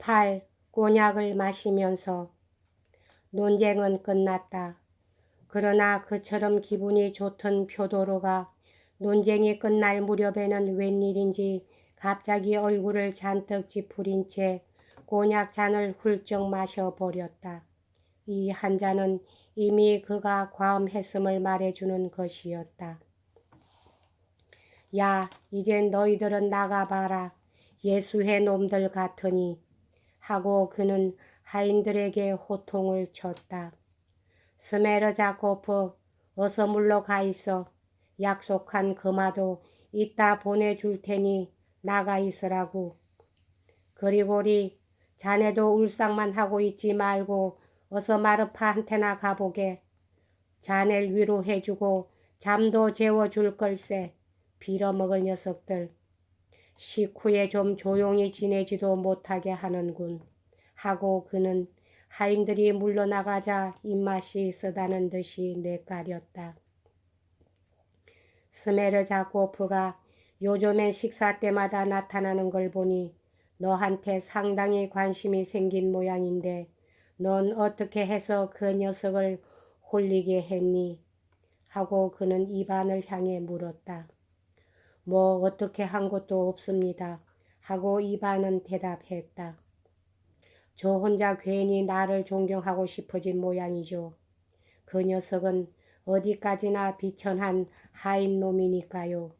8. 곤약을 마시면서 논쟁은 끝났다. 그러나 그처럼 기분이 좋던 표도로가 논쟁이 끝날 무렵에는 웬일인지 갑자기 얼굴을 잔뜩 찌푸린 채 곤약 잔을 훌쩍 마셔버렸다. 이 한 잔은 이미 그가 과음했음을 말해주는 것이었다. 야, 이젠 너희들은 나가봐라. 예수회 놈들 같으니 하고 그는 하인들에게 호통을 쳤다. 스메르자코프, 어서 물러가 있어. 약속한 금화도 이따 보내줄 테니 나가 있으라고. 그리고리, 자네도 울상만 하고 있지 말고 어서 마르파한테나 가보게. 자네를 위로해주고 잠도 재워줄 걸세. 빌어먹을 녀석들. 식후에 좀 조용히 지내지도 못하게 하는군. 하고 그는 하인들이 물러나가자 입맛이 쓰다는 듯이 뇌까렸다. 스메르자코프가 요즘엔 식사 때마다 나타나는 걸 보니 너한테 상당히 관심이 생긴 모양인데 넌 어떻게 해서 그 녀석을 홀리게 했니? 하고 그는 이반을 향해 물었다. 뭐 어떻게 한 것도 없습니다. 하고 이반은 대답했다. 저 혼자 괜히 나를 존경하고 싶어진 모양이죠. 그 녀석은 어디까지나 비천한 하인놈이니까요.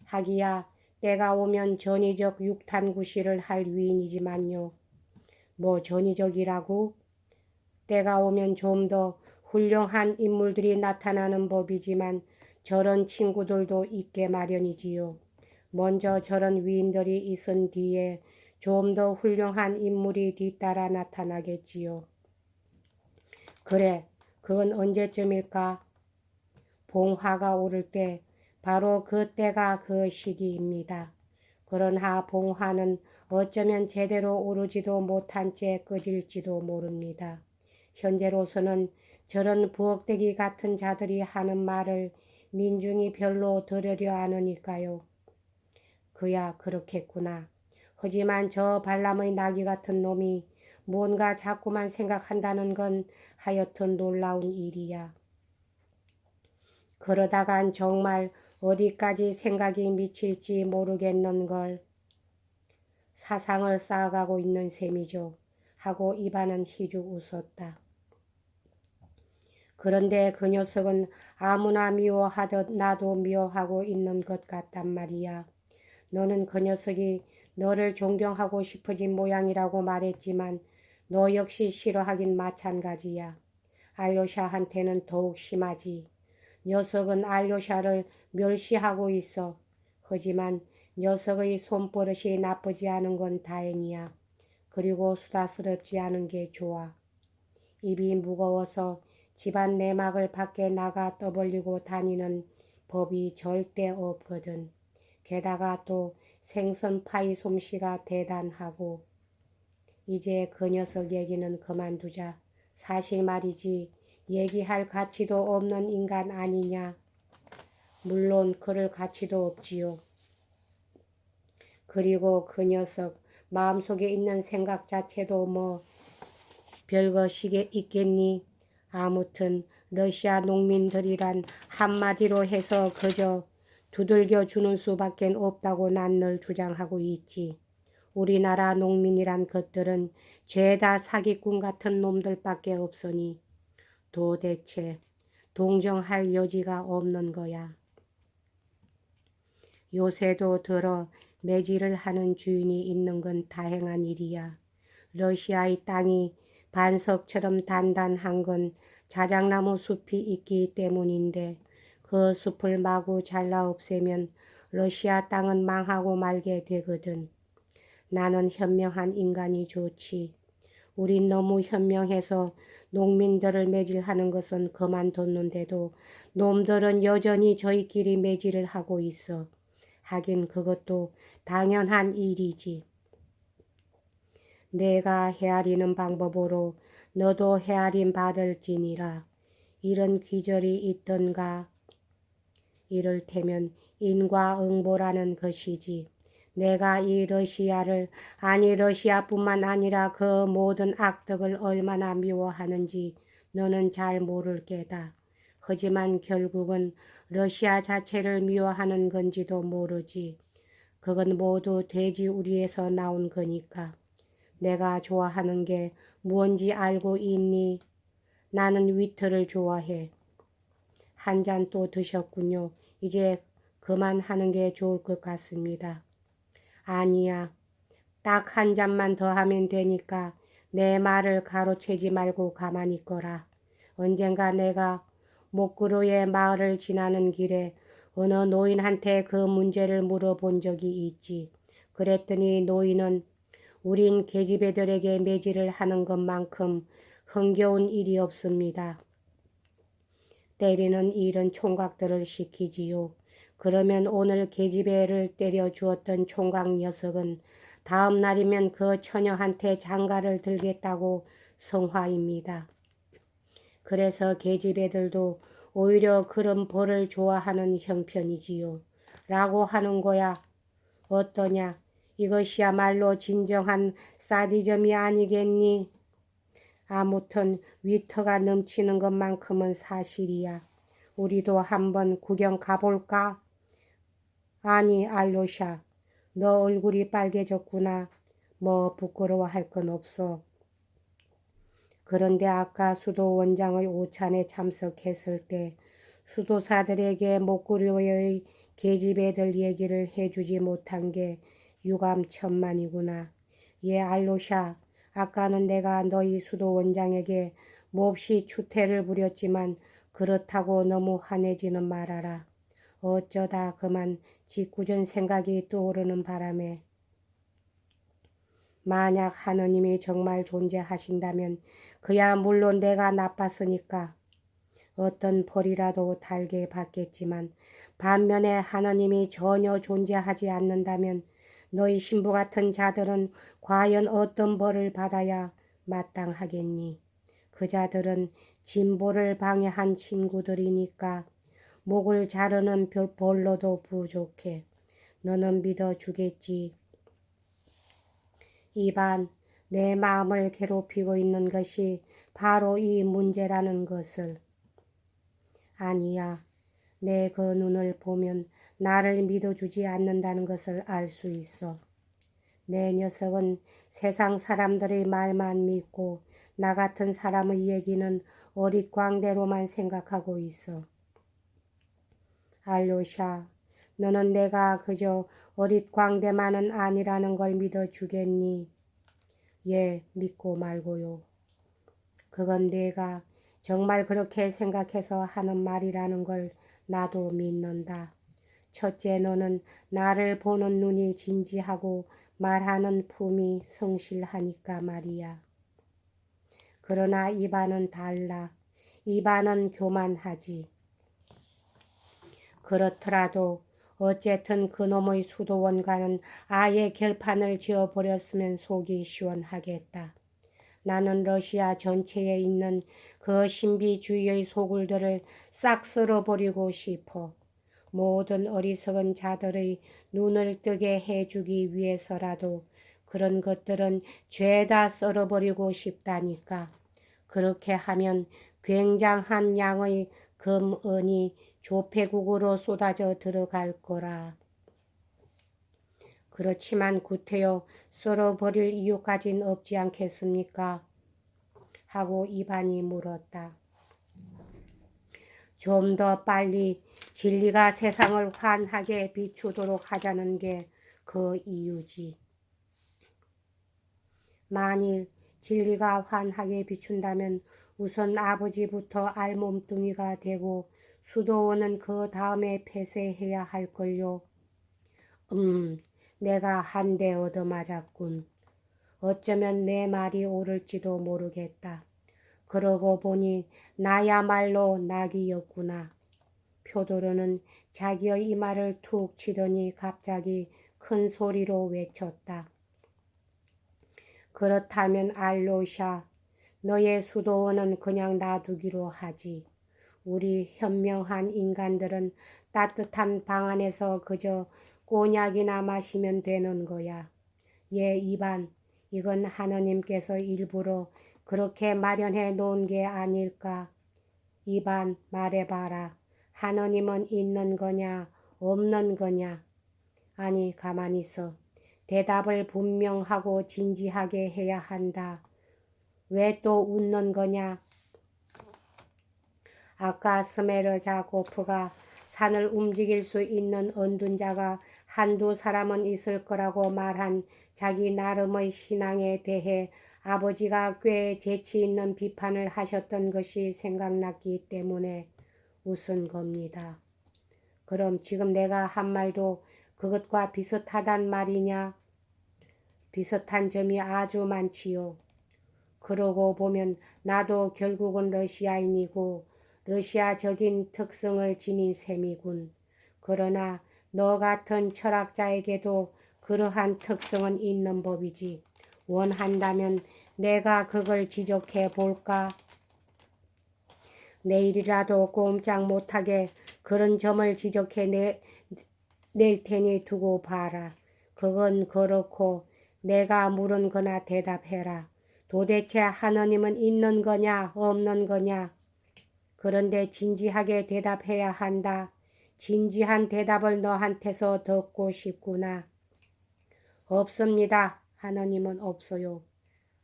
하기야 때가 오면 전위적 육탄구시를 할 위인이지만요. 뭐 전위적이라고? 때가 오면 좀 더 훌륭한 인물들이 나타나는 법이지만 저런 친구들도 있게 마련이지요. 먼저 저런 위인들이 있은 뒤에 좀 더 훌륭한 인물이 뒤따라 나타나겠지요. 그래, 그건 언제쯤일까? 봉화가 오를 때, 바로 그때가 그 시기입니다. 그러나 봉화는 어쩌면 제대로 오르지도 못한 채 꺼질지도 모릅니다. 현재로서는 저런 부엌대기 같은 자들이 하는 말을 민중이 별로 들으려 않으니까요. 그야 그렇겠구나. 하지만 저 발람의 나귀 같은 놈이 뭔가 자꾸만 생각한다는 건 하여튼 놀라운 일이야. 그러다간 정말 어디까지 생각이 미칠지 모르겠는걸. 사상을 쌓아가고 있는 셈이죠. 하고 이반은 희죽 웃었다. 그런데 그 녀석은 아무나 미워하듯 나도 미워하고 있는 것 같단 말이야. 너는 그 녀석이 너를 존경하고 싶어진 모양이라고 말했지만 너 역시 싫어하긴 마찬가지야. 알료샤한테는 더욱 심하지. 녀석은 알료샤를 멸시하고 있어. 하지만 녀석의 손버릇이 나쁘지 않은 건 다행이야. 그리고 수다스럽지 않은 게 좋아. 입이 무거워서 집안 내막을 밖에 나가 떠벌리고 다니는 법이 절대 없거든. 게다가 또 생선파이 솜씨가 대단하고. 이제 그 녀석 얘기는 그만두자. 사실 말이지 얘기할 가치도 없는 인간 아니냐. 물론 그럴 가치도 없지요. 그리고 그 녀석 마음속에 있는 생각 자체도 뭐 별것이 있겠니. 아무튼 러시아 농민들이란 한마디로 해서 그저 두들겨 주는 수밖에 없다고 난 늘 주장하고 있지. 우리나라 농민이란 것들은 죄다 사기꾼 같은 놈들밖에 없으니 도대체 동정할 여지가 없는 거야. 요새도 들어 매질을 하는 주인이 있는 건 다행한 일이야. 러시아의 땅이 반석처럼 단단한 건 자작나무 숲이 있기 때문인데 그 숲을 마구 잘라 없애면 러시아 땅은 망하고 말게 되거든. 나는 현명한 인간이 좋지. 우린 너무 현명해서 농민들을 매질하는 것은 그만뒀는데도 놈들은 여전히 저희끼리 매질을 하고 있어. 하긴 그것도 당연한 일이지. 내가 헤아리는 방법으로 너도 헤아림 받을지니라. 이런 귀절이 있던가. 이를테면 인과응보라는 것이지. 내가 이 러시아를, 아니 러시아뿐만 아니라 그 모든 악덕을 얼마나 미워하는지 너는 잘 모를 게다. 하지만 결국은 러시아 자체를 미워하는 건지도 모르지. 그건 모두 돼지우리에서 나온 거니까. 내가 좋아하는 게 무언지 알고 있니? 나는 위트를 좋아해. 한 잔 또 드셨군요. 이제 그만하는 게 좋을 것 같습니다. 아니야. 딱 한 잔만 더 하면 되니까 내 말을 가로채지 말고 가만히 있거라. 언젠가 내가 목구로의 마을을 지나는 길에 어느 노인한테 그 문제를 물어본 적이 있지. 그랬더니 노인은 우린 계집애들에게 매질을 하는 것만큼 흥겨운 일이 없습니다. 때리는 일은 총각들을 시키지요. 그러면 오늘 계집애를 때려 주었던 총각 녀석은 다음 날이면 그 처녀한테 장가를 들겠다고 성화입니다. 그래서 계집애들도 오히려 그런 벌을 좋아하는 형편이지요. 라고 하는 거야. 어떠냐? 이것이야말로 진정한 사디즘이 아니겠니? 아무튼 위터가 넘치는 것만큼은 사실이야. 우리도 한번 구경 가볼까? 아니, 알로샤. 너 얼굴이 빨개졌구나. 뭐 부끄러워할 건 없어. 그런데 아까 수도 원장의 오찬에 참석했을 때 수도사들에게 목구려의 계집애들 얘기를 해주지 못한 게 유감천만이구나. 예, 알로샤. 아까는 내가 너희 수도 원장에게 몹시 추태를 부렸지만 그렇다고 너무 화내지는 말아라. 어쩌다 그만 짓궂은 생각이 떠오르는 바람에 만약 하느님이 정말 존재하신다면 그야 물론 내가 나빴으니까 어떤 벌이라도 달게 받겠지만 반면에 하느님이 전혀 존재하지 않는다면 너희 신부 같은 자들은 과연 어떤 벌을 받아야 마땅하겠니? 그 자들은 진보를 방해한 친구들이니까 목을 자르는 벌로도 부족해. 너는 믿어주겠지. 이반, 내 마음을 괴롭히고 있는 것이 바로 이 문제라는 것을. 아니야. 내 그 눈을 보면 나를 믿어주지 않는다는 것을 알 수 있어. 내 녀석은 세상 사람들의 말만 믿고 나 같은 사람의 얘기는 어릿광대로만 생각하고 있어. 알로샤, 너는 내가 그저 어릿광대만은 아니라는 걸 믿어주겠니? 예, 믿고 말고요. 그건 내가 정말 그렇게 생각해서 하는 말이라는 걸 나도 믿는다. 첫째, 너는 나를 보는 눈이 진지하고 말하는 품이 성실하니까 말이야. 그러나 이반은 달라. 이반은 교만하지. 그렇더라도 어쨌든 그놈의 수도원과는 아예 결판을 지어버렸으면 속이 시원하겠다. 나는 러시아 전체에 있는 그 신비주의의 소굴들을 싹 쓸어버리고 싶어. 모든 어리석은 자들의 눈을 뜨게 해주기 위해서라도 그런 것들은 죄다 썰어버리고 싶다니까. 그렇게 하면 굉장한 양의 금은이 조폐국으로 쏟아져 들어갈 거라. 그렇지만 구태여 썰어버릴 이유까진 없지 않겠습니까? 하고 이반이 물었다. 좀 더 빨리 진리가 세상을 환하게 비추도록 하자는 게 그 이유지. 만일 진리가 환하게 비춘다면 우선 아버지부터 알몸뚱이가 되고 수도원은 그 다음에 폐쇄해야 할걸요. 내가 한 대 얻어맞았군. 어쩌면 내 말이 옳을지도 모르겠다. 그러고 보니 나야말로 낙이었구나. 표도로는 자기의 이마를 툭 치더니 갑자기 큰 소리로 외쳤다. 그렇다면 알로샤, 너의 수도원은 그냥 놔두기로 하지. 우리 현명한 인간들은 따뜻한 방 안에서 그저 꼬냑이나 마시면 되는 거야. 예, 이반, 이건 하느님께서 일부러 그렇게 마련해 놓은 게 아닐까? 이반, 말해봐라. 하느님은 있는 거냐, 없는 거냐? 아니, 가만히 있어. 대답을 분명하고 진지하게 해야 한다. 왜 또 웃는 거냐? 아까 스메르자고프가 산을 움직일 수 있는 언둔자가 한두 사람은 있을 거라고 말한 자기 나름의 신앙에 대해 아버지가 꽤 재치 있는 비판을 하셨던 것이 생각났기 때문에 웃은 겁니다. 그럼 지금 내가 한 말도 그것과 비슷하단 말이냐? 비슷한 점이 아주 많지요. 그러고 보면 나도 결국은 러시아인이고 러시아적인 특성을 지닌 셈이군. 그러나 너 같은 철학자에게도 그러한 특성은 있는 법이지. 원한다면 내가 그걸 지적해 볼까? 내일이라도 꼼짝 못하게 그런 점을 지적해 낼 테니 두고 봐라. 그건 그렇고 내가 물은 거나 대답해라. 도대체 하느님은 있는 거냐 없는 거냐? 그런데 진지하게 대답해야 한다. 진지한 대답을 너한테서 듣고 싶구나. 없습니다. 하느님은 없어요.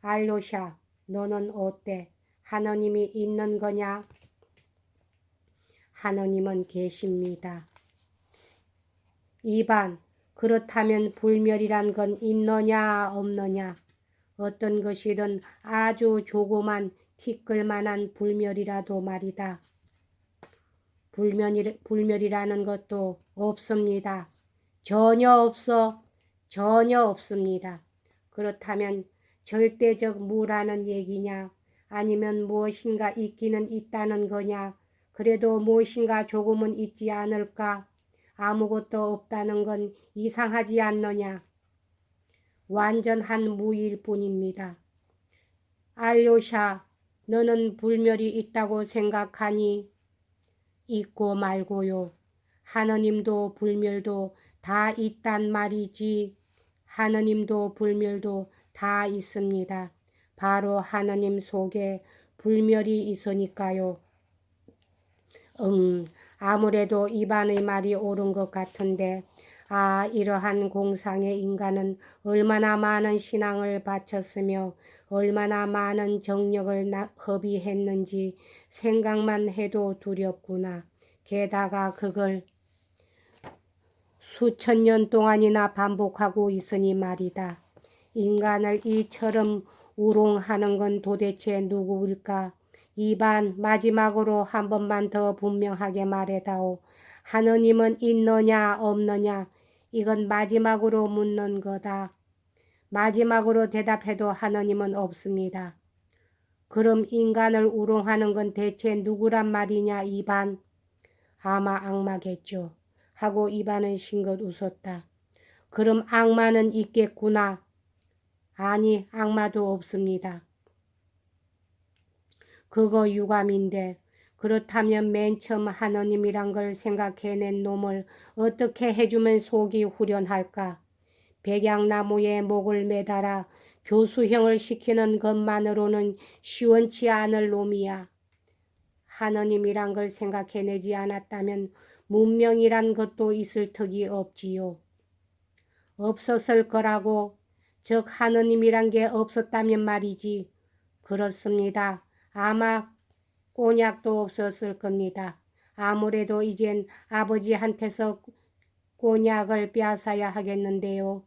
알로샤, 너는 어때? 하느님이 있는 거냐? 하느님은 계십니다. 2반, 그렇다면 불멸이란 건 있느냐 없느냐? 어떤 것이든 아주 조그만 티끌만한 불멸이라도 말이다. 불멸이라는 것도 없습니다. 전혀 없어. 전혀 없습니다. 그렇다면 절대적 무라는 얘기냐? 아니면 무엇인가 있기는 있다는 거냐? 그래도 무엇인가 조금은 있지 않을까? 아무것도 없다는 건 이상하지 않느냐? 완전한 무일 뿐입니다. 알료샤, 너는 불멸이 있다고 생각하니? 있고 말고요. 하느님도 불멸도 다 있단 말이지. 하느님도 불멸도 다 있습니다. 바로 하느님 속에 불멸이 있으니까요. 아무래도 이반의 말이 옳은 것 같은데 이러한 공상에 인간은 얼마나 많은 신앙을 바쳤으며 얼마나 많은 정력을 허비했는지 생각만 해도 두렵구나. 게다가 그걸 수천 년 동안이나 반복하고 있으니 말이다. 인간을 이처럼 우롱하는 건 도대체 누구일까? 이반, 마지막으로 한 번만 더 분명하게 말해다오. 하느님은 있느냐 없느냐? 이건 마지막으로 묻는 거다. 마지막으로 대답해도 하느님은 없습니다. 그럼 인간을 우롱하는 건 대체 누구란 말이냐? 이반. 아마 악마겠죠. 하고 이반은 싱긋 웃었다. 그럼 악마는 있겠구나. 아니, 악마도 없습니다. 그거 유감인데 그렇다면 맨 처음 하느님이란 걸 생각해낸 놈을 어떻게 해주면 속이 후련할까? 백양나무에 목을 매달아 교수형을 시키는 것만으로는 시원치 않을 놈이야. 하느님이란 걸 생각해내지 않았다면 문명이란 것도 있을 턱이 없지요. 없었을 거라고, 즉 하느님이란 게 없었다면 말이지. 그렇습니다. 아마 꼬냑도 없었을 겁니다. 아무래도 이젠 아버지한테서 꼬냑을 빼앗아야 하겠는데요.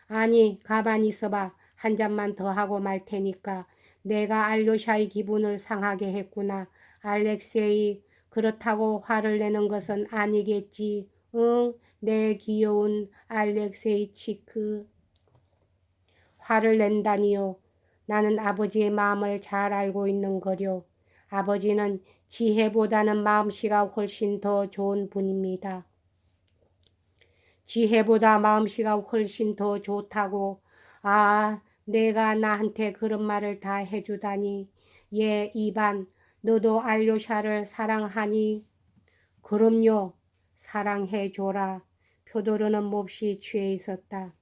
아니, 가만히 있어봐. 한 잔만 더 하고 말 테니까. 내가 알료샤의 기분을 상하게 했구나. 알렉세이, 그렇다고 화를 내는 것은 아니겠지. 응, 내 귀여운 알렉세이 치크. 화를 낸다니요. 나는 아버지의 마음을 잘 알고 있는 거요. 아버지는 지혜보다는 마음씨가 훨씬 더 좋은 분입니다. 지혜보다 마음씨가 훨씬 더 좋다고. 내가 나한테 그런 말을 다 해주다니. 예, 이반, 너도 알료샤를 사랑하니? 그럼요, 사랑해줘라. 표도로는 몹시 취해 있었다.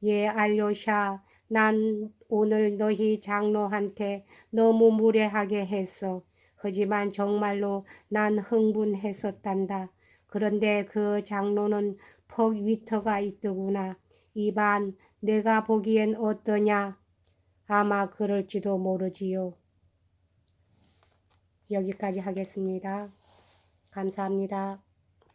예, 알요샤, 난 오늘 너희 장로한테 너무 무례하게 했어. 하지만 정말로 난 흥분했었단다. 그런데 그 장로는 퍽 위터가 있더구나. 이반, 내가 보기엔 어떠냐? 아마 그럴지도 모르지요. 여기까지 하겠습니다. 감사합니다.